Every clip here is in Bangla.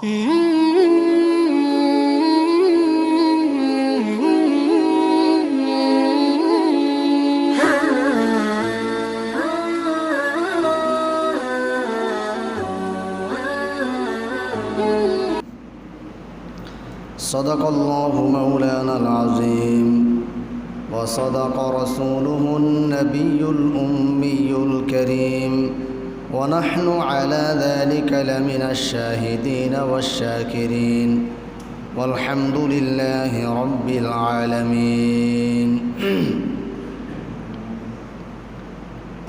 صدق الله مولانا العظيم وصدق رسوله النبي الأمي الكريم ونحن على ذلك لمن الشاهدين والشاكرين والحمد لله رب العالمين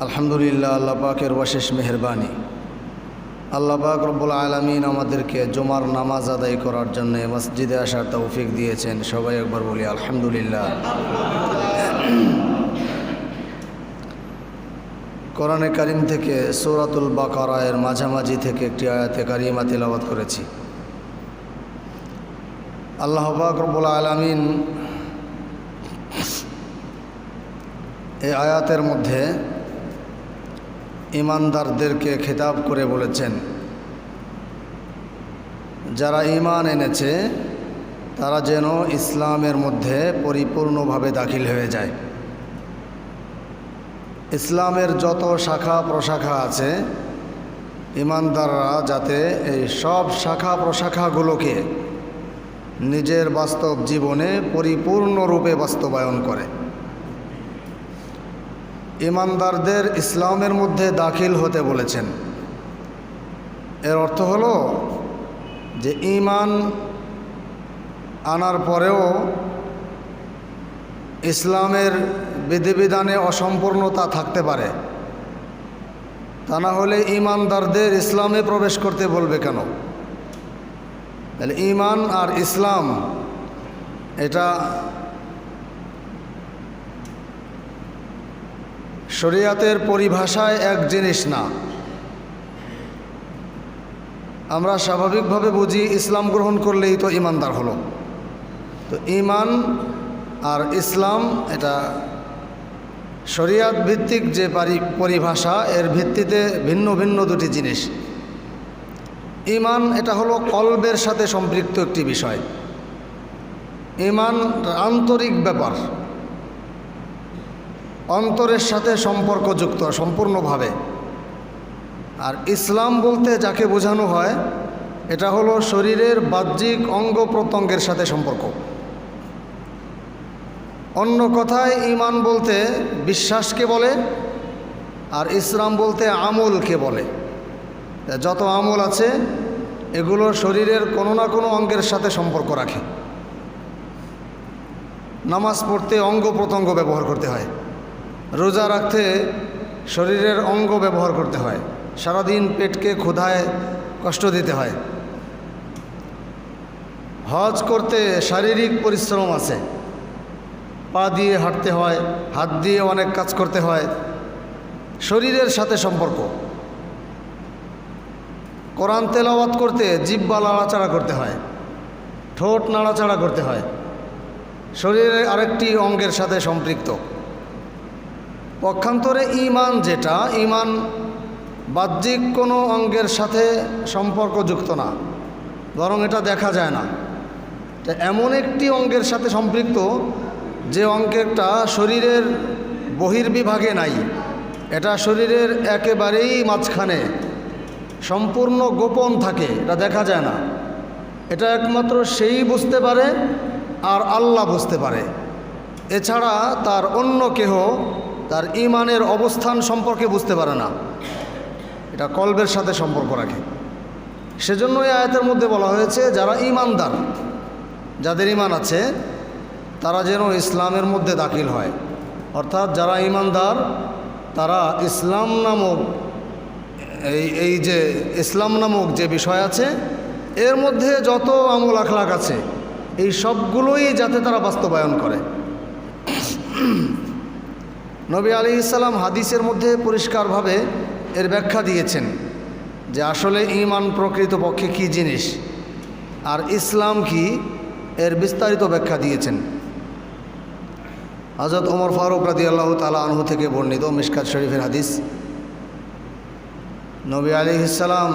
الحمد لله আল্লাহ পাকের অশেষ মেহেরবানি। আল্লাহ পাক রব্বুল আলামিন আমাদেরকে জুমার নামাজ আদায় করার জন্য মসজিদে আসার তৌফিক দিয়েছেন। সবাই একবার বলি আলহামদুলিল্লাহ। কোরআনে কারীম থেকে সূরাতুল বাকারা এর মাঝামাঝি থেকে একটি আয়াতে কারিমা তিলাওয়াত করেছি। আল্লাহ পাক রব্বুল আলামিন এই আয়াতের মধ্যে ঈমানদারদেরকে খেতাব করে বলেছেন, যারা ঈমান এনেছে তারা যেন ইসলামের মধ্যে পরিপূর্ণভাবে দাখিল হয়ে যায়। ইসলামের যত শাখা প্রশাখা আছে, ঈমানদাররা যাতে এই সব শাখা প্রশাখাগুলোকে নিজের বাস্তব জীবনে পরিপূর্ণরূপে বাস্তবায়ন করে। ঈমানদারদের ইসলামের মধ্যে দাখিল হতে বলেছেন। এর অর্থ হলো যে ঈমান আনার পরেও ইসলামের বিধিবিধানে অসম্পূর্ণতা থাকতে পারে, তা না হলে ঈমানদারদের ইসলামে প্রবেশ করতে বলবে কেন? তাহলে ঈমান আর ইসলাম এটা শরীয়তের পরিভাষায় এক জিনিস না। আমরা স্বাভাবিকভাবে বুঝি ইসলাম গ্রহণ করলেই তো ঈমানদার হলো। তো ঈমান আর ইসলাম এটা শরীয়ত ভিত্তিক যে পরিভাষা, এর ভিত্তিতে ভিন্ন ভিন্ন দুটি জিনিস। ঈমান এটা হলো কলবের সাথে সম্পৃক্ত একটি বিষয়। ঈমান আন্তরিক ব্যাপার, অন্তরের সাথে সম্পর্কযুক্ত সম্পূর্ণভাবে। আর ইসলাম বলতে যাকে বোঝানো হয় এটা হলো শরীরের বাহ্যিক অঙ্গ প্রত্যঙ্গের সাথে সম্পর্ক। অন্য কথায় ঈমান বলতে বিশ্বাসকে বলে, আর ইসলাম বলতে আমলকে বলে। যত আমল আছে এগুলো শরীরের কোনো না কোনো অঙ্গের সাথে সম্পর্ক রাখে। নামাজ পড়তে অঙ্গ প্রত্যঙ্গ ব্যবহার করতে হয়, রোজা রাখতে শরীরের অঙ্গ ব্যবহার করতে হয়, সারাদিন পেটকে ক্ষুধায় কষ্ট দিতে হয়, হজ করতে শারীরিক পরিশ্রম আছে, পা দিয়ে হাঁটতে হয়, হাত দিয়ে অনেক কাজ করতে হয়, শরীরের সাথে সম্পর্ক। কোরআন তেলাওয়াত করতে জিহ্বা নাড়াচাড়া করতে হয়, ঠোঁট নাড়াচাড়া করতে হয়, শরীরের আরেকটি অঙ্গের সাথে সম্পৃক্ত। পক্ষান্তরে ঈমান যেটা, ঈমান বাহ্যিক কোনো অঙ্গের সাথে সম্পর্কযুক্ত না, বরং এটা দেখা যায় না। এটা এমন একটি অঙ্গের সাথে সম্পৃক্ত যে অঙ্গটা শরীরের বহির্বিভাগে নাই, এটা শরীরের একেবারেই মাঝখানে সম্পূর্ণ গোপন থাকে, এটা দেখা যায় না। এটা একমাত্র সেই বুঝতে পারে আর আল্লাহ বুঝতে পারে। এছাড়া তার অন্য কেহ তার ঈমানের অবস্থান সম্পর্কে বুঝতে পারে না। এটা কলবের সাথে সম্পর্ক রাখে। সেজন্য এই আয়াতের মধ্যে বলা হয়েছে যারা ঈমানদার, যাদের ঈমান আছে তারা যেন ইসলামের মধ্যে দাখিল হয়। অর্থাৎ যারা ঈমানদার তারা ইসলাম নামক এই যে ইসলাম নামক যে বিষয় আছে এর মধ্যে যত আমল আখলাক আছে এই সবগুলোই যাতে তারা বাস্তবায়ন করে। নবী আলাইহিস সালাম হাদিসের মধ্যে পরিষ্কারভাবে এর ব্যাখ্যা দিয়েছেন যে আসলে ঈমান প্রকৃতপক্ষে কী জিনিস আর ইসলাম কি, এর বিস্তারিত ব্যাখ্যা দিয়েছেন। হযরত ওমর ফারুক রাদিয়াল্লাহু তাআলা আনহু থেকে বর্ণিত মিশকাত শরীফের হাদিস, নবী আলাইহিস সালাম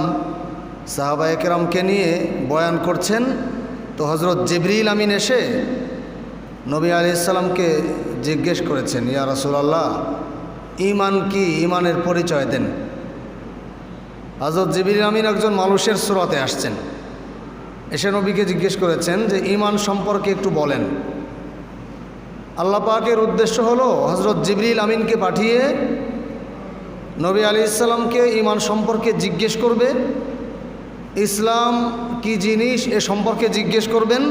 সাহাবায়ে কেরামকে নিয়ে বয়ান করছেন। তো হজরত জিবরিল আমিন এসে নবী আলাইহিস সালামকে জিজ্ঞেস করেছেন, ইয়া রাসূলুল্লাহ, ঈমান কি? ঈমানের পরিচয় দেন। হজরত জিবরিল আমিন একজন মানুষের সুরতে আসছেন, এসে নবীকে জিজ্ঞেস করেছেন যে ঈমান সম্পর্কে একটু বলেন। আল্লাহ পাকের উদ্দেশ্য হলো হজরত জিবরিল আমিনকে পাঠিয়ে নবী আলাইহিস সালামকে ঈমান সম্পর্কে জিজ্ঞেস করবে, ইসলাম কি জিনিস এ সম্পর্কে জিজ্ঞেস করবেন,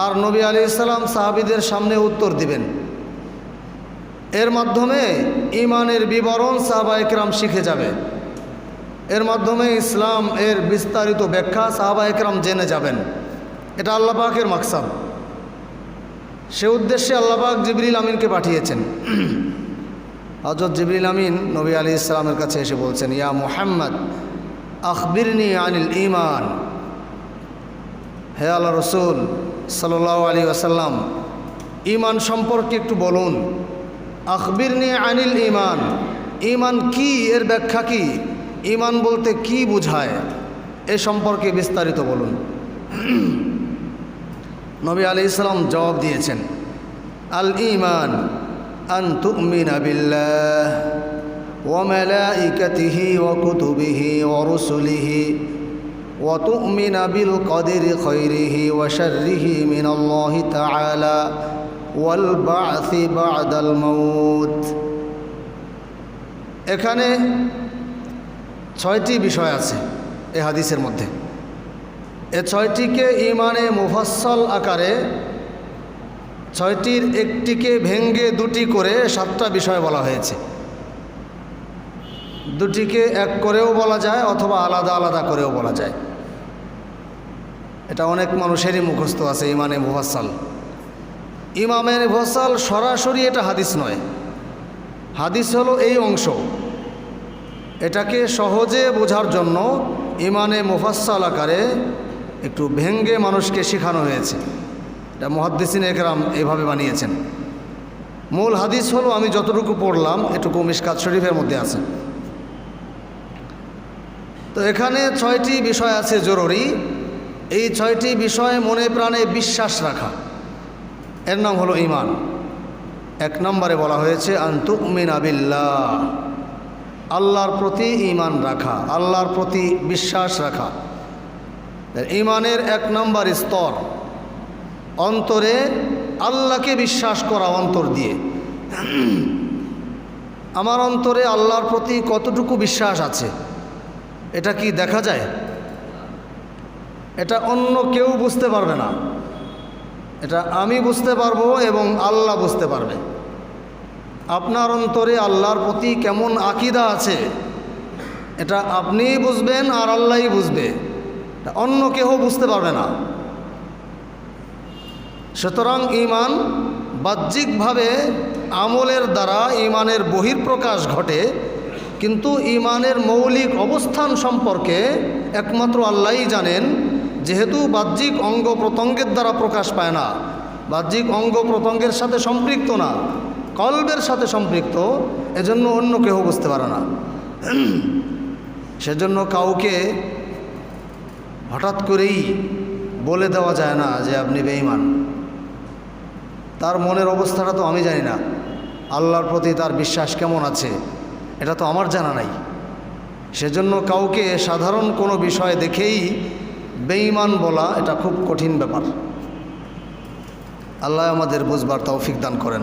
আর নবী আলাইহিস সালাম সাহাবীদের সামনে উত্তর দিবেন। এর মাধ্যমে ঈমানের বিবরণ সাহাবায়ে কেরাম শিখে যাবে। এর মাধ্যমে ইসলাম এর বিস্তারিত ব্যাখ্যা সাহাবায়ে কেরাম জেনে যাবেন। এটা আল্লাহ পাকের মাকসাদ। সে উদ্দেশ্যে আল্লাহ পাক জিবরিল আমিনকে পাঠিয়েছেন। হযরত জিবরিল আমিন নবী আলাইহিস সালামের কাছে এসে বলছেন, ইয়া মুহাম্মদ আখবিরনি আনিল ঈমান। হে আল্লাহ রসুল সাল্লাল্লাহু আলাইহি ওয়াসাল্লাম, ঈমান সম্পর্কে একটু বলুন। আখবিরনি আনিল ঈমান, ঈমান কি, এর ব্যাখ্যা কি, ঈমান বলতে কি বোঝায় এ সম্পর্কে বিস্তারিত বলুন। নবী আলাইহিস সালাম জবাব দিয়েছেন, আল ঈমান আন তুমিনা বিল্লাহ ওয়া মালাইকাতিহি ওয়া কুতুবিহি ওয়া রুসুলিহি ওয়া তুমিনা বিল কদরি খাইরিহি ওয়া শাররিহি মিনাল্লাহি তাআলা ওয়াল বা'সি বা'দাল মাউত। এখানে 6টি বিষয় আছে এই হাদিসের মধ্যে। এ 6টিকে ঈমানে মুফাসসাল আকারে 6টির একটিকে ভেঙ্গে 2টি করে 7টা বিষয় বলা হয়েছে। 2টিকে এক করেও বলা যায় অথবা আলাদা আলাদা করেও বলা যায়। এটা অনেক মানুষেরই মুখস্থ আছে ঈমানে মুফাসসাল। ইমামের মুফাসসাল সরাসরি এটা হাদিস নয়, হাদিস হলো এই অংশ। এটাকে সহজে বোঝার জন্য ঈমানে মুফাসসাল আকারে একটু ভেঙ্গে মানুষকে শেখানো হয়েছে। এটা মুহাদ্দিসিনে কেরাম এইভাবে বানিয়েছেন। মূল হাদিস হলো আমি যতটুকু পড়লাম এটুকু মিশকাত শরীফের মধ্যে আছে। তো এখানে 6টি বিষয় আছে জরুরি। এই 6টি বিষয় মনে প্রাণে বিশ্বাস রাখা, এর নাম হলো ঈমান। 1 নম্বরে বলা হয়েছে আন তুমিনা বিল্লাহ, আল্লাহর প্রতি ঈমান রাখা, আল্লাহর প্রতি বিশ্বাস রাখা। ঈমানের 1 নম্বর স্তর অন্তরে আল্লাহকে বিশ্বাস করা। অন্তর দিয়ে আমার অন্তরে আল্লাহর প্রতি কতটুকু বিশ্বাস আছে এটা কি দেখা যায়? এটা অন্য কেউ বুঝতে পারবে না, এটা আমি বুঝতে পারবো এবং আল্লাহ বুঝতে পারবে। আপনার অন্তরে আল্লাহর প্রতি কেমন আকীদা আছে এটা আপনিই বুঝবেন আর আল্লাহই বুঝবে, অন্য কেউ বুঝতে পারবে না। সুতরাং ঈমান বাহ্যিকভাবে আমলের দ্বারা ঈমানের বহিঃপ্রকাশ ঘটে, কিন্তু ঈমানের মৌলিক অবস্থান সম্পর্কে একমাত্র আল্লাহই জানেন। যেহেতু বাহ্যিক অঙ্গ প্রত্যঙ্গের দ্বারা প্রকাশ পায় না, বাহ্যিক অঙ্গ প্রত্যঙ্গের সাথে সম্পৃক্ত না, কলবের সাথে সম্পৃক্ত, এজন্য অন্য কেউ বুঝতে পারে না। সেজন্য কাউকে হঠাৎ করেই বলে দেওয়া যায় না যে আপনি বেঈমান। তার মনের অবস্থাটা তো আমি জানি না, আল্লাহর প্রতি তার বিশ্বাস কেমন আছে এটা তো আমার জানা নাই। সেজন্য কাউকে সাধারণ কোনো বিষয় দেখেই বেঈমান বলা এটা খুব কঠিন ব্যাপার। আল্লাহ আমাদের বুঝবার তৌফিক দান করেন।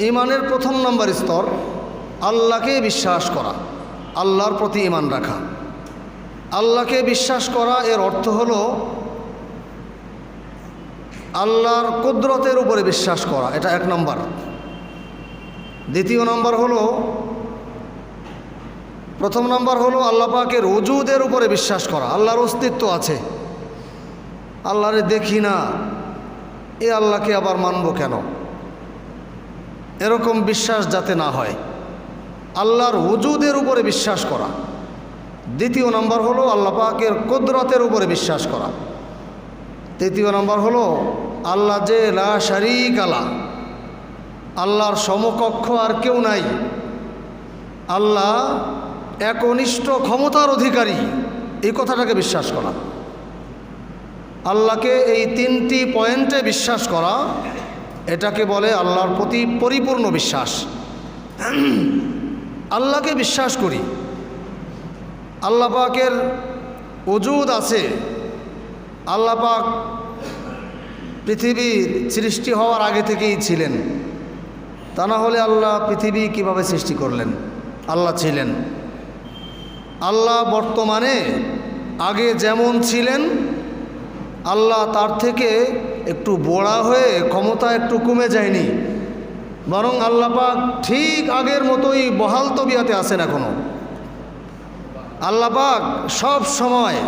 ঈমানের 1 নম্বর স্তর আল্লাহকে বিশ্বাস করা, আল্লাহর প্রতি ঈমান রাখা। আল্লাহকে বিশ্বাস করা এর অর্থ হলো আল্লাহর কুদরতের উপরে বিশ্বাস করা, এটা 1 নম্বর। 2 নম্বর হলো, 1 নম্বর হলো আল্লাহ পাকের ওজুদের উপরে বিশ্বাস করা, আল্লাহর অস্তিত্ব আছে, আল্লাহরে দেখি না, এ আল্লাহকে আবার মানব কেন, এরকম বিশ্বাস যাতে না হয়, আল্লাহর ওজুদের উপরে বিশ্বাস করা। 2 নম্বর হলো আল্লাহ পাকের কুদরতের উপরে বিশ্বাস করা। 3 নম্বর হলো আল্লাহ যে লা শারীকা লাহ, আল্লাহর সমকক্ষ আর কেউ নাই, আল্লাহ একনিষ্ঠ ক্ষমতার অধিকারী, এই কথাটাকে বিশ্বাস করা। আল্লাহকে এই 3টি পয়েন্টে বিশ্বাস করা, এটাকে বলে আল্লাহর প্রতি পরিপূর্ণ বিশ্বাস। আল্লাহকে বিশ্বাস করি, আল্লাহ পাকের ওজুদ আছে। আল্লাহ পাক পৃথিবীর সৃষ্টি হওয়ার আগে থেকেই ছিলেন, তা না হলে আল্লাহ পৃথিবী কিভাবে সৃষ্টি করলেন? আল্লাহ ছিলেন। আল্লাহ বর্তমানে আগে যেমন ছিলেন, আল্লাহ তার থেকে একটু বড়া হয়ে ক্ষমতা একটু কমে যায়নি, বরং আল্লাহ পাক ঠিক আগের মতোই বহাল তবিয়াতে আছেন এখনো। আল্লাহ পাক সব সময়,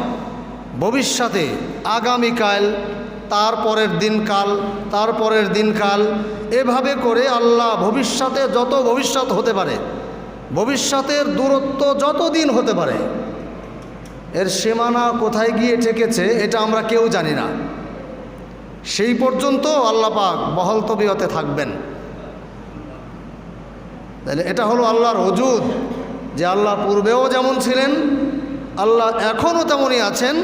ভবিষ্যতে, আগামীকাল, তারপরের দিনকাল, তারপরের দিনকাল, এভাবে করে আল্লাহ ভবিষ্যতে যত ভবিষ্যৎ হতে পারে, ভবিষ্যতের দূরত্ব যত দিন হতে পারে, এর সীমানা কোথায় গিয়ে ঠেকেছে এটা আমরা কেউ জানি না। সেই পর্যন্ত আল্লাহ পাক বহাল তবিয়তে থাকবেন। তাহলে এটা হলো আল্লাহর ওজুদ, যে আল্লাহ পূর্বেও যেমন ছিলেন, আল্লাহ এখনও তেমনই আছেন।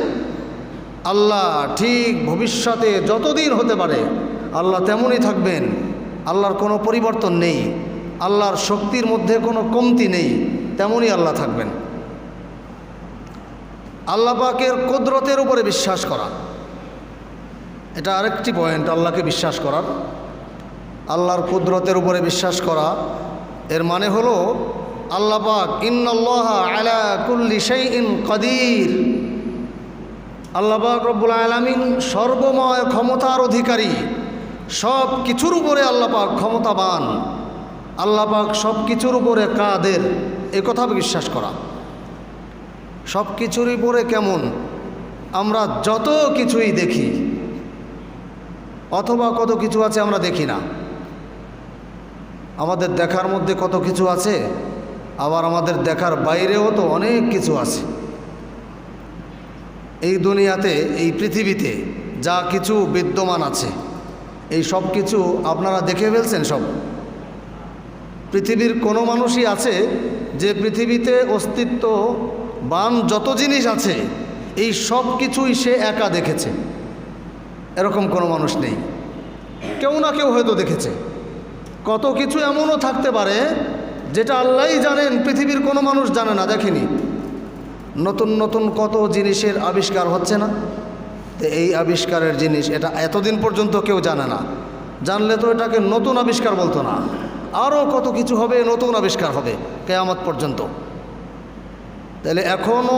আল্লাহ ঠিক ভবিষ্যতে যতদিন হতে পারে আল্লাহ তেমনই থাকবেন। আল্লাহর কোনো পরিবর্তন নেই, আল্লাহর শক্তির মধ্যে কোনো কমতি নেই, তেমনই আল্লাহ থাকবেন। আল্লাহ পাকের কুদরতের উপরে বিশ্বাস করা, এটা আরেকটি পয়েন্ট আল্লাহকে বিশ্বাস করার। আল্লাহর কুদরতের উপরে বিশ্বাস করা, এর মানে হলো আল্লাহ পাক ইন্নাল্লাহা আলা কুল্লি শাইইন কাদির, আল্লাহ পাক রব্বুল আলামিন সর্বময় ক্ষমতার অধিকারী, সব কিছুর উপরে আল্লাহ পাক ক্ষমতাবান, আল্লাহ পাক সব কিছুর উপরে কাদের, এ কথা বিশ্বাস করা। সব কিছুর উপরে কেমন? আমরা যত কিছুই দেখি, অথবা কত কিছু আছে আমরা দেখি না। আমাদের দেখার মধ্যে কত কিছু আছে, আবার আমাদের দেখার বাইরেও তো অনেক কিছু আছে। এই দুনিয়াতে, এই পৃথিবীতে যা কিছু বিদ্যমান আছে, এই সব কিছু আপনারা দেখে ফেলছেন সব। পৃথিবীর কোনো মানুষই আছে যে পৃথিবীতে অস্তিত্ববান যত জিনিস আছে এই সব কিছুই সে একা দেখেছে? এরকম কোনো মানুষ নেই। কেউ না কেউ হয়তো দেখেছে। কত কিছু এমনও থাকতে পারে যেটা আল্লাহই জানেন, পৃথিবীর কোনো মানুষ জানে না, দেখেনি। নতুন নতুন কত জিনিসের আবিষ্কার হচ্ছে না? তো এই আবিষ্কারের জিনিস এটা এতদিন পর্যন্ত কেউ জানে না। জানলে তো এটাকে নতুন আবিষ্কার বলতো না। আরও কত কিছু হবে, নতুন আবিষ্কার হবে কিয়ামত পর্যন্ত। তাহলে এখনও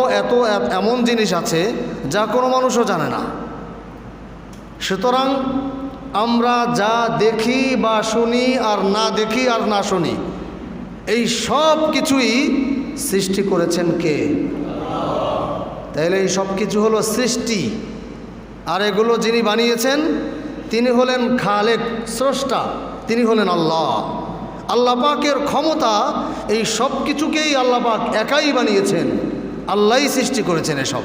এমন জিনিস আছে যা কোনো মানুষও জানে না। সুতরাং আমরা যা দেখি বা শুনি আর না দেখি আর না শুনি, এই সব কিছুই সৃষ্টি করেছেন কে? তাহলে এই সব কিছু হলো সৃষ্টি, আর এগুলো যিনি বানিয়েছেন তিনি হলেন খালেক, স্রষ্টা, তিনি হলেন আল্লাহ। আল্লাহ পাকের ক্ষমতা, এই সব কিছুকেই আল্লাহ পাক একাই বানিয়েছেন, আল্লাহই সৃষ্টি করেছেন এসব,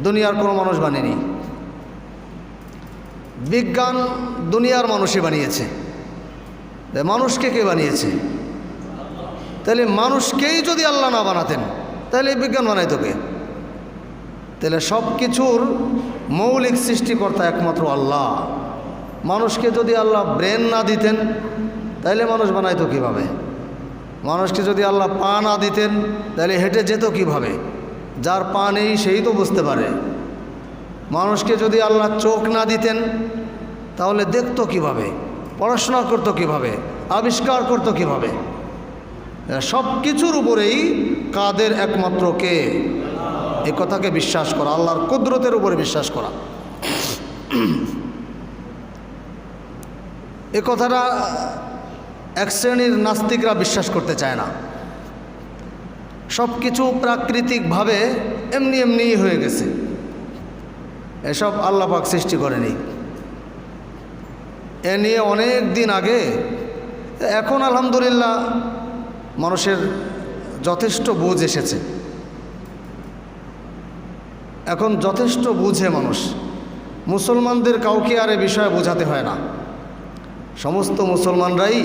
দুনিয়ার কোনো মানুষ বানায়নি। বিজ্ঞান দুনিয়ার মানুষই বানিয়েছে। মানুষকে কে বানিয়েছে? তাহলে মানুষকেই যদি আল্লাহ না বানাতেন তাহলে বিজ্ঞান বানাইতো কে? তাহলে সব কিছুর মৌলিক সৃষ্টিকর্তা একমাত্র আল্লাহ। মানুষকে যদি আল্লাহ ব্রেন না দিতেন তাহলে মানুষ বানাইতো কীভাবে? মানুষকে যদি আল্লাহ পা না দিতেন তাহলে হেঁটে যেত কীভাবে? যার পা নেই সেই তো বুঝতে পারে। মানুষকে যদি আল্লাহ চোখ না দিতেন তাহলে দেখতো কিভাবে? পড়াশোনা করতো কিভাবে? আবিষ্কার করতো কিভাবে? সব কিছুর উপরেই কাদের একমাত্র কে? এই কথাকে বিশ্বাস করা, আল্লাহর কুদরতের উপরে বিশ্বাস করা। এ কথাটা এক শ্রেণীর নাস্তিকরা বিশ্বাস করতে চায় না। সব কিছু প্রাকৃতিকভাবে এমনি এমনি হয়ে গেছে, এসব আল্লাহ পাক সৃষ্টি করেনি। এ নিয়ে অনেক দিন আগে, এখন আলহামদুলিল্লাহ মানুষের যথেষ্ট বুঝ এসেছে। এখন যথেষ্ট বুঝে মানুষ। মুসলমানদের কাউকে আর এ বিষয়ে বোঝাতে হয় না। সমস্ত মুসলমানরাই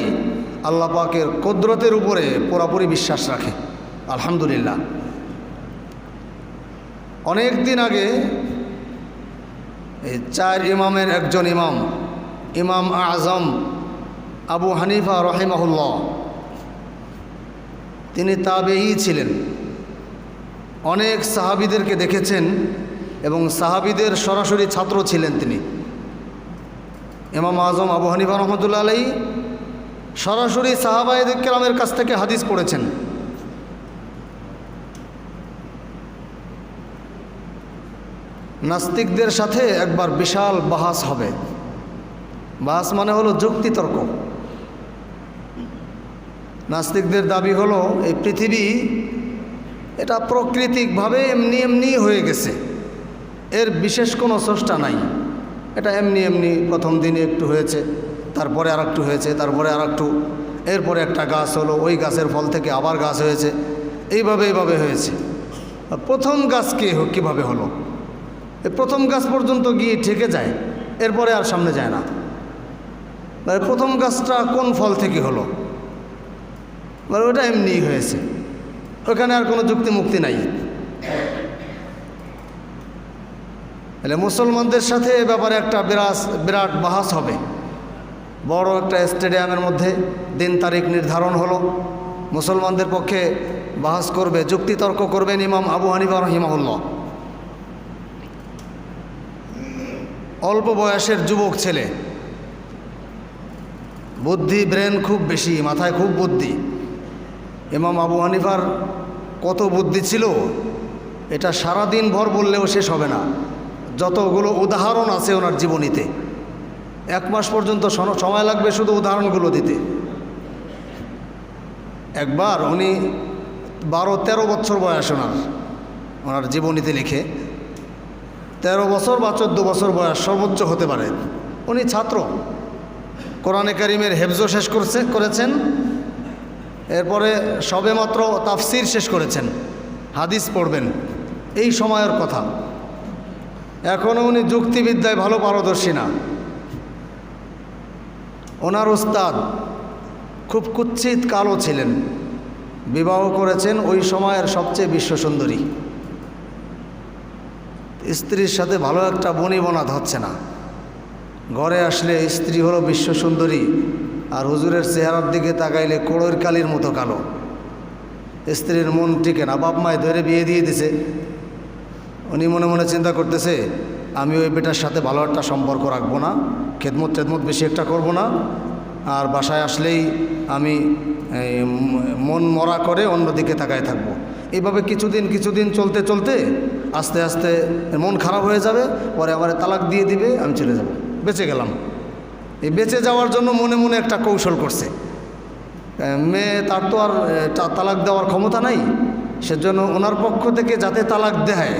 আল্লাহ পাকের কুদরতের উপরে পুরোপুরি বিশ্বাস রাখে। আলহামদুলিল্লাহ। অনেক দিন আগে এই 4 ইমামের একজন ইমাম, ইমাম আজম আবু হানিফা রহিমাহুল্লাহ, তিনি তাবেঈ ছিলেন। অনেক সাহাবীদেরকে দেখেছেন এবং সাহাবীদের সরাসরি ছাত্র ছিলেন তিনি। ইমাম আজম আবু হানিফা রহমতুল্লাহ আলাইহি সরাসরি সাহাবায়ে কেরামের কাছ থেকে হাদিস পড়েছেন। নাস্তিকদের সাথে একবার বিশাল বাহাস হবে। বাহাস মানে হলো যুক্তিতর্ক। নাস্তিকদের দাবি হলো এই পৃথিবী এটা প্রাকৃতিকভাবে এমনি এমনি হয়ে গেছে, এর বিশেষ কোনো স্রষ্টা নাই, এটা এমনি এমনি প্রথম দিনে একটু হয়েছে, তারপরে আর একটু হয়েছে, তারপরে আর একটু, এরপরে একটা গাছ হলো, ওই গাছের ফল থেকে আবার গাছ হয়েছে, এইভাবে হয়েছে। প্রথম গাছ কীভাবে হলো? এই প্রথম গাছ পর্যন্ত গিয়ে ঠেকে যায়, এরপরে আর সামনে যায় না। প্রথম গাছটা কোন ফল থেকে হলো? ওটা এমনি হয়েছে, ওখানে আর কোনো যুক্তি মুক্তি নাই। তাহলে মুসলমানদের সাথে এ ব্যাপারে একটা বিরাট বাহাস হবে। বড় একটা স্টেডিয়ামের মধ্যে দিন তারিখ নির্ধারণ হলো, মুসলমানদের পক্ষে বাহাস করবে, যুক্তিতর্ক করবেন ইমাম আবু হানিফা রহিমাহুল্লাহ। অল্প বয়সের যুবক ছেলে, বুদ্ধি ব্রেন খুব বেশি, মাথায় খুব বুদ্ধি। ইমাম আবু হানিফার কত বুদ্ধি ছিল এটা সারাদিন ভর বললেও শেষ হবে না। যতগুলো উদাহরণ আছে ওনার জীবনীতে, 1 মাস পর্যন্ত সময় লাগবে শুধু উদাহরণগুলো দিতে। একবার উনি 12-13 বছর বয়স, ওনার জীবনীতে লিখে 13 বছর বা 14 বছর বয়স সর্বোচ্চ হতে পারে। উনি ছাত্র, কোরআনে কারিমের হেফজও শেষ করেছেন, এরপরে সবেমাত্র তাফসির শেষ করেছেন, হাদিস পড়বেন, এই সময়ের কথা। এখনও উনি যুক্তিবিদ্যায় ভালো পারদর্শী না। ওনার উস্তাদ খুব কুৎসিত কালো ছিলেন, বিবাহ করেছেন ওই সময়ের সবচেয়ে বিশ্বসুন্দরী স্ত্রীর সাথে ভালো একটা বনিবনাত হচ্ছে না। ঘরে আসলে স্ত্রী হলো বিশ্বসুন্দরী, আর হুজুরের চেহারার দিকে তাকাইলে কোড়ের কালির মতো কালো। স্ত্রীর মন টিকে না, বাপ মায় ধরে বিয়ে দিয়ে দিছে। উনি মনে মনে চিন্তা করতেছে, আমি ওই বেটার সাথে ভালো একটা সম্পর্ক রাখবো না, খেদমত বেশি একটা করব না, আর বাসায় আসলেই আমি মন মরা করে অন্যদিকে তাকায় থাকবো। এইভাবে কিছুদিন চলতে চলতে আস্তে আস্তে মন খারাপ হয়ে যাবে, পরে আবার তালাক দিয়ে দিবে, আমি চলে যাব, বেঁচে গেলাম। এই বেঁচে যাওয়ার জন্য মনে মনে একটা কৌশল করছে। মেয়ে তার তো আর তালাক দেওয়ার ক্ষমতা নাই, সেজন্য ওনার পক্ষ থেকে যাতে তালাক দেয়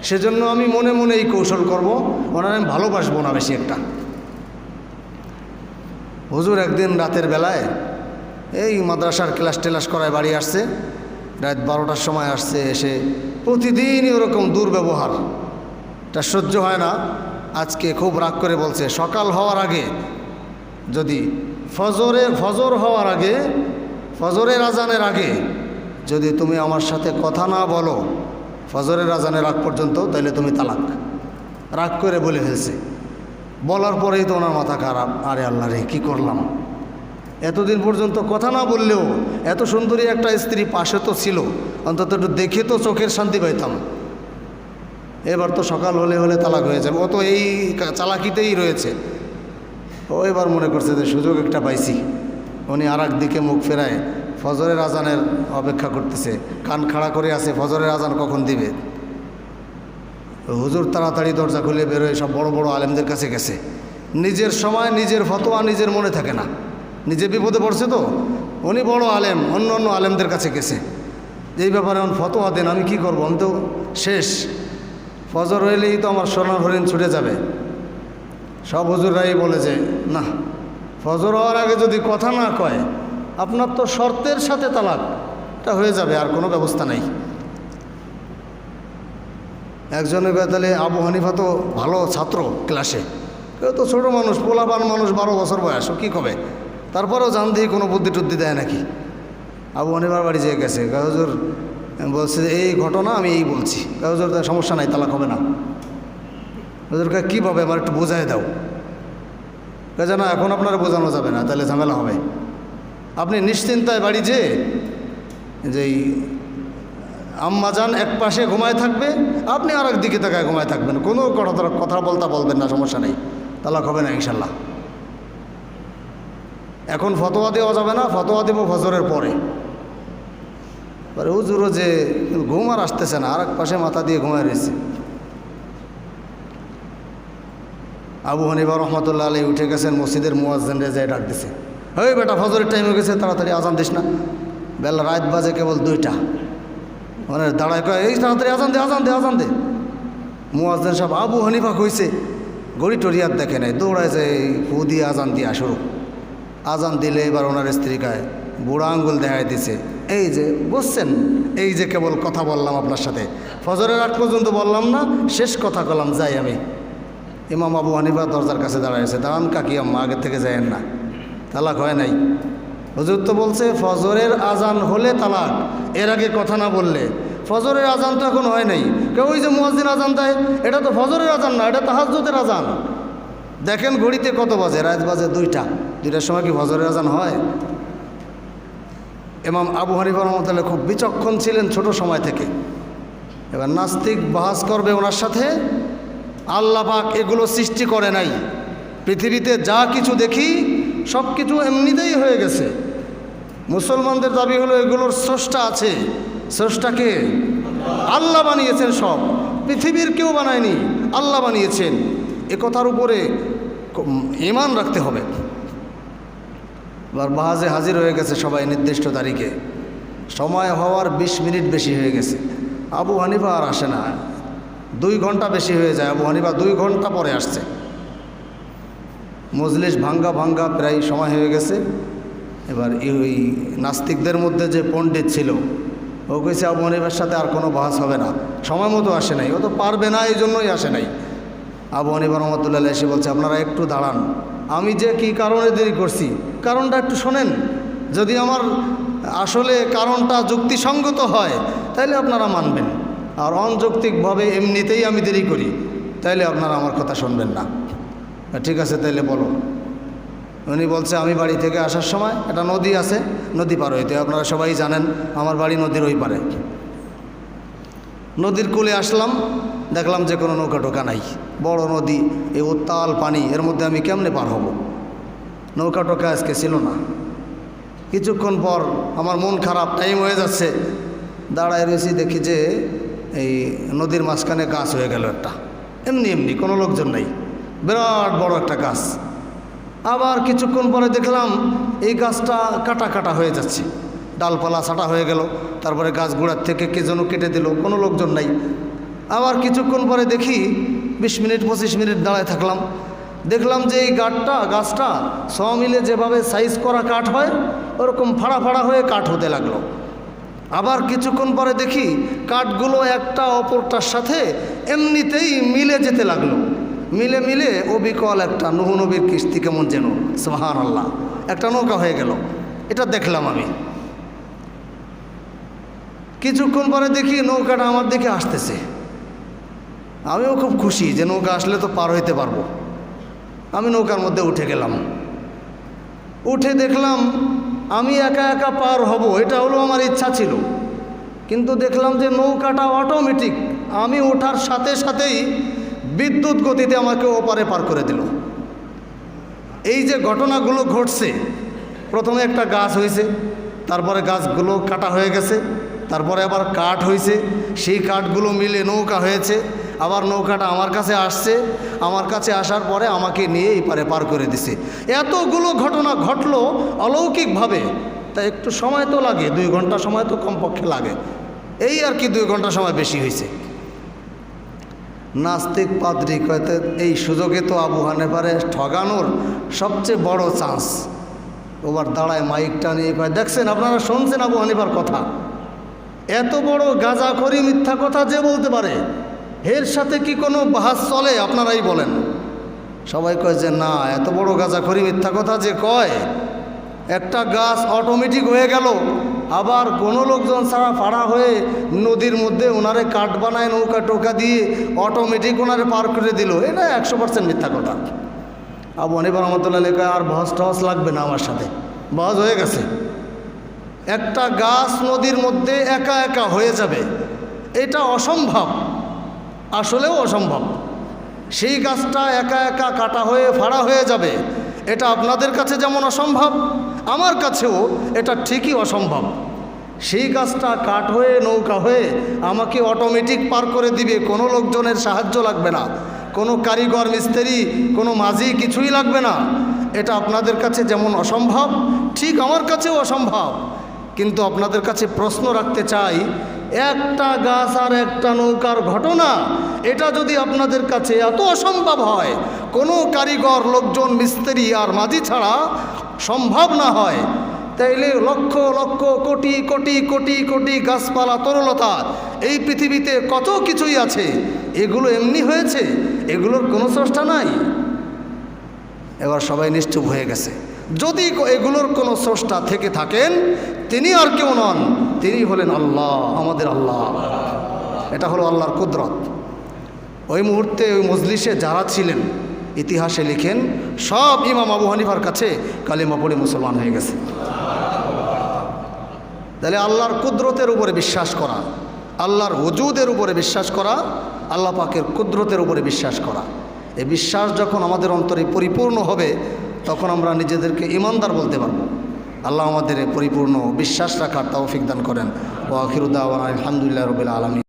সেজন্য আমি মনে মনে এই কৌশল করব, ওনার আমি ভালোবাসবো না বেশি একটা। হুজুর একদিন রাতের বেলায় এই মাদ্রাসার ক্লাস করায় বাড়ি আসছে, রাত 12টার সময় আসছে। এসে প্রতিদিনই ওরকম দুর্ব্যবহার, এটা সহ্য হয় না। আজকে খুব রাগ করে বলছে, সকাল হওয়ার আগে যদি ফজর হওয়ার আগে, ফজরের আজানের আগে যদি তুমি আমার সাথে কথা না বলো ফজরের আজানের আগ পর্যন্ত, তাহলে তুমি তালাক। রাগ করে বলে ফেলছে। বলার পরেই তো ওনার মাথা খারাপ, আরে আল্লাহ রে কী করলাম। এতদিন পর্যন্ত কথা না বললেও এত সুন্দরী একটা স্ত্রী পাশে তো ছিল, অন্তত একটু দেখে তো চোখের শান্তি পাইতাম। এবার তো সকাল হলে তালাক হয়ে যাবে, ও তো এই চালাকিতেই রয়েছে। ও এবার মনে করছে যে সুযোগ একটা পাইছি। উনি আর দিকে মুখ ফেরায় ফজরের আজানের অপেক্ষা করতেছে, কান খাড়া করে আছে ফজরের আজান কখন দিবে। হুজুর তাড়াতাড়ি দরজা খুলে বেরোয় সব বড় বড় আলেমদের কাছে গেছে। নিজের সময় নিজের ফতোয়া নিজের মনে থাকে না, নিজে বিপদে পড়ছে তো। উনি বড় আলেম, অন্য আলেমদের কাছে গেছে, এই ব্যাপারে এখন ফতোয়া দেন, আমি কি করব, আমি তো শেষ। ফজর হইলেই তো আমার সোনার হরিণ ছুটে যাবে। সব হুজুররাই বলে যে না, ফজর হওয়ার আগে যদি কথা না কয় আপনার তো শর্তের সাথে তালাকটা হয়ে যাবে, আর কোনো ব্যবস্থা নেই। একজনের তাহলে আবু হানিফা তো ভালো ছাত্র ক্লাসে, কেউ তো ছোটো মানুষ, পোলাপান মানুষ, 12 বছর বয়স, ও কী কবে। তারপরেও জান দিয়ে কোনো বুদ্ধি টুদ্ধি দেয় নাকি। আবু হানিফার বাড়ি যেয়ে গেছে, হুজুর বলছে এই ঘটনা আমি এই বলছি। হুজুর সমস্যা নাই, তালাক হবে না। হুজুরকে কীভাবে আমার একটু বোঝাই দাও। কাজে না, এখন আপনারা বোঝানো যাবে না, তাহলে ঝামেলা হবে। আপনি নিশ্চিন্তায় বাড়ি যেয়ে যেই আম্মাজান এক পাশে ঘুমায় থাকবে, আপনি আর এক দিকে তাকায় ঘুমায় থাকবেন, কোনো কথা বলবেন না, সমস্যা নেই, তালাক হবে না ইনশাল্লাহ। এখন ফতোয়া দেওয়া যাবে না, ফতোয়া দেব ফজরের পরে। হুজুরও যে ঘুম আর আসতেছে না, আর এক পাশে মাথা দিয়ে ঘুমায় রয়েছে। আবু হানিফা রহমতুল্লাহ আলাইহি উঠে গেছেন, মসজিদের মুয়াজ্জিনরে যায় ডাক দিছে, এই বেটা ফজরের টাইম হয়ে গেছে, তাড়াতাড়ি আজান দিস না। বেলা রাত বাজে কেবল 2টা, মানে দাঁড়ায় কয় এই তাড়াতাড়ি আজান দে, আজান দে, আজান দে। মুয়াজ্জিন সাহেব আবু হানিফা কইছে, গড়ি টরিয়ার দেখে নাই, দৌড়ায় যে ফু দিয়ে আজান দিয়া শুরু। আজান দিলে এবার ওনার স্ত্রী কয়, বুড়া আঙ্গুল দেখায় দিছে, এই যে বুঝছেন, এই যে কেবল কথা বললাম আপনার সাথে, ফজরের আগ পর্যন্ত বললাম না, শেষ কথা কলাম, যাই আমি। ইমাম আবু হানিফা দরজার কাছে দাঁড়াইছে, দাঁড়ান কাকি আম্মা, আগের থেকে যায়েন না, তালাক হয় নাই। হুজুর তো বলছে ফজরের আজান হলে তালাক, এর আগে কথা না বললে। ফজরের আজান তো এখন হয় নাই। কেউ ওই যে মুয়াজ্জিন আজান দেয়, এটা তো ফজরের আজান না, এটা তাহাজ্জুদের আজান। দেখেন ঘড়িতে কত বাজে, রাত বাজে 2টার সময় কি ফজরের আজান হয়? ইমাম আবু হানিফা রহমতুল্লাহ খুব বিচক্ষণ ছিলেন ছোট সময় থেকে। এবার নাস্তিক বাহাস করবে ওনার সাথে, আল্লাহ পাক এগুলো সৃষ্টি করে নাই। পৃথিবীতে যা কিছু দেখি সব কিছু এমনিতেই হয়ে গেছে। মুসলমানদের দাবি হলো এগুলোর স্রষ্টা আছে। স্রষ্টাকে আল্লাহ বানিয়েছেন, সব পৃথিবীর কেউ বানায়নি, আল্লাহ বানিয়েছেন। এ কথার উপরে ঈমান রাখতে হবে। এবার বাহাজে হাজির হয়ে গেছে সবাই নির্দিষ্ট তারিখে, সময় হওয়ার 20 মিনিট বেশি হয়ে গেছে। আবু হানিফা আর আসে না, 2 ঘন্টা বেশি হয়ে যায়। আবু হানিফা 2 ঘন্টা পরে আসছে। মজলিস ভাঙ্গা প্রায় সময় হয়ে গেছে। এবার ওই নাস্তিকদের মধ্যে যে পণ্ডিত ছিল, ও কইছে আবু হানিফার সাথে আর কোনো বাহাস হবে না, সময় মতো আসে নাই, ও তো পারবে না, এই জন্যই আসে নাই। আবু হানিফা রহমতুল্লাহ এসে বলছে, আপনারা একটু দাঁড়ান, আমি যে কি কারণে দেরি করছি কারণটা একটু শোনেন। যদি আমার আসলে কারণটা যুক্তিসঙ্গত হয় তাহলে আপনারা মানবেন, আর অযৌক্তিকভাবে এমনিতেই আমি দেরি করি তাইলে আপনারা আমার কথা শুনবেন না। ঠিক আছে, তাইলে বলো। উনি বলছে, আমি বাড়ি থেকে আসার সময় একটা নদী আছে, নদী পার হইতে, আপনারা সবাই জানেন আমার বাড়ি নদীর ওই পারে। নদীর কূলে আসলাম, দেখলাম যে কোনো নৌকা টোকা নাই, বড় নদী, এই উত্তাল পানি, এর মধ্যে আমি কেমনে পার হব? নৌকা টোকা আজকে ছিল না। কিছুক্ষণ পর আমার মন খারাপ, টাইম হয়ে যাচ্ছে, দাঁড়ায় রয়েছি, দেখি যে এই নদীর মাঝখানে গাছ হয়ে গেল একটা, এমনি কোনো লোকজন নাই, বিরাট বড় একটা গাছ। আবার কিছুক্ষণ পরে দেখলাম এই গাছটা কাটা হয়ে যাচ্ছে, ডালপালা ছাটা হয়ে গেল, তারপরে গাছ গোড়ার থেকে কে যেন কেটে দিল, কোনো লোকজন নাই। আবার কিছুক্ষণ পরে দেখি 20 মিনিট 25 মিনিট দাঁড়ায় থাকলাম, দেখলাম যে এই গাছটা মিলে যেভাবে সাইজ করা কাঠ হয় ওরকম ফাড়া হয়ে কাঠ হতে লাগলো। আবার কিছুক্ষণ পরে দেখি কাঠগুলো একটা অপরটার সাথে এমনিতেই মিলে যেতে লাগলো, মিলে অবিকল একটা নূহ নবীর কিস্তি কেমন যেন, সুবহানাল্লাহ, একটা নৌকা হয়ে গেল। এটা দেখলাম আমি। কিছুক্ষণ পরে দেখি নৌকাটা আমার দিকে আসতেছে। আমিও খুব খুশি যে নৌকা আসলে তো পার হইতে পারবো। আমি নৌকার মধ্যে উঠে গেলাম, উঠে দেখলাম আমি একা পার হব, এটা হলো আমার ইচ্ছা ছিল। কিন্তু দেখলাম যে নৌকাটা অটোমেটিক, আমি ওঠার সাথেই বিদ্যুৎ গতিতে আমাকে ওপারে পার করে দিল। এই যে ঘটনাগুলো ঘটছে, প্রথমে একটা গাছ হয়েছে, তারপরে গাছগুলো কাটা হয়ে গেছে, তারপরে আবার কাঠ হয়েছে, সেই কাঠগুলো মিলে নৌকা হয়েছে, আবার নৌকাটা আমার কাছে আসছে, আমার কাছে আসার পরে আমাকে নিয়ে এই পারে পার করে দিছে। এতগুলো ঘটনা ঘটলো অলৌকিকভাবে, তা একটু সময় তো লাগে, 2 ঘন্টা সময় তো কমপক্ষে লাগে, এই আর কি 2 ঘন্টা সময় বেশি হয়েছে। নাস্তিক পাদ্রী কয়তে এই সুযোগে তো আবু হানিফারে ঠগানোর সবচেয়ে বড় চান্স। ওবার দাঁড়ায় মাইকটা নিয়ে কয়, দেখছেন আপনারা শুনছেন আবু হানিফার কথা, এত বড় গাঁজাখড়ি মিথ্যা কথা যে বলতে পারে, এর সাথে কি কোনো বাহাস চলে? আপনারাই বলেন। সবাই কয় যে না, এত বড় গাঁজাখড়ি মিথ্যা কথা যে কয়, একটা গাছ অটোমেটিক হয়ে গেল, আবার কোনো লোকজন ছাড়া ফাড়া হয়ে নদীর মধ্যে ওনারে কাঠ বানায় নৌকা টোকা দিয়ে অটোমেটিক ওনারে পার করে দিল, এটা 100% মিথ্যা কথা। আবু হানিফা রহমতুল্লাহ লেখা আর বহস টহস লাগবে না, আমার সাথে বহস হয়ে গেছে। একটা গাছ নদীর মধ্যে একা একা হয়ে যাবে, এটা অসম্ভব, আসলেও অসম্ভব। সেই গাছটা একা একা কাটা হয়ে ফাড়া হয়ে যাবে, এটা আপনাদের কাছে যেমন অসম্ভব, আমার কাছেও এটা ঠিকই অসম্ভব। সেই গাছটা কাঠ হয়ে নৌকা হয়ে আমাকে অটোমেটিক পার করে দিবে, কোনো লোকজনের সাহায্য লাগবে না, কোনো কারিগর মিস্ত্রি কোনো মাঝি কিছুই লাগবে না। এটা আপনাদের কাছে যেমন অসম্ভব, ঠিক আমার কাছেও অসম্ভব। কিন্তু আপনাদের কাছে প্রশ্ন রাখতে চাই, একটা গাছ আর একটা নৌকার ঘটনা, এটা যদি আপনাদের কাছে এত অসম্ভব হয়, কোনো কারিগর লোকজন মিস্ত্রি আর মাঝি ছাড়া সম্ভব না হয়, তাইলে লক্ষ লক্ষ কোটি কোটি কোটি কোটি গাছপালা তরলতা এই পৃথিবীতে কত কিছুই আছে, এগুলো এমনি হয়েছে, এগুলোর কোনো স্রষ্টা নাই। এবার সবাই নিশ্চুপ হয়ে গেছে। যদি এগুলোর কোনো স্রষ্টা থেকে থাকেন, তিনি আর কেউ নন, তিনি হলেন আল্লাহ, আমাদের আল্লাহ। এটা হলো আল্লাহর কুদরত। ওই মুহূর্তে ওই মজলিসে যারা ছিলেন, ইতিহাসে লিখেন সব ইমাম আবু হানিফার কাছে কালিমা পড়ে মুসলমান হয়ে গেছে। তাহলে আল্লাহর কুদরতের উপরে বিশ্বাস করা, আল্লাহর ওজুদের উপরে বিশ্বাস করা, আল্লাহ পাকের কুদরতের উপরে বিশ্বাস করা, এই বিশ্বাস যখন আমাদের অন্তরে পরিপূর্ণ হবে, তখন আমরা নিজেদেরকে ইমানদার বলতে পারব। আল্লাহ আমাদের পরিপূর্ণ বিশ্বাস রাখার তৌফিক দান করেন। ওয়া আখিরু দাওয়ানা আলহামদুলিল্লাহি রাব্বিল আলামিন।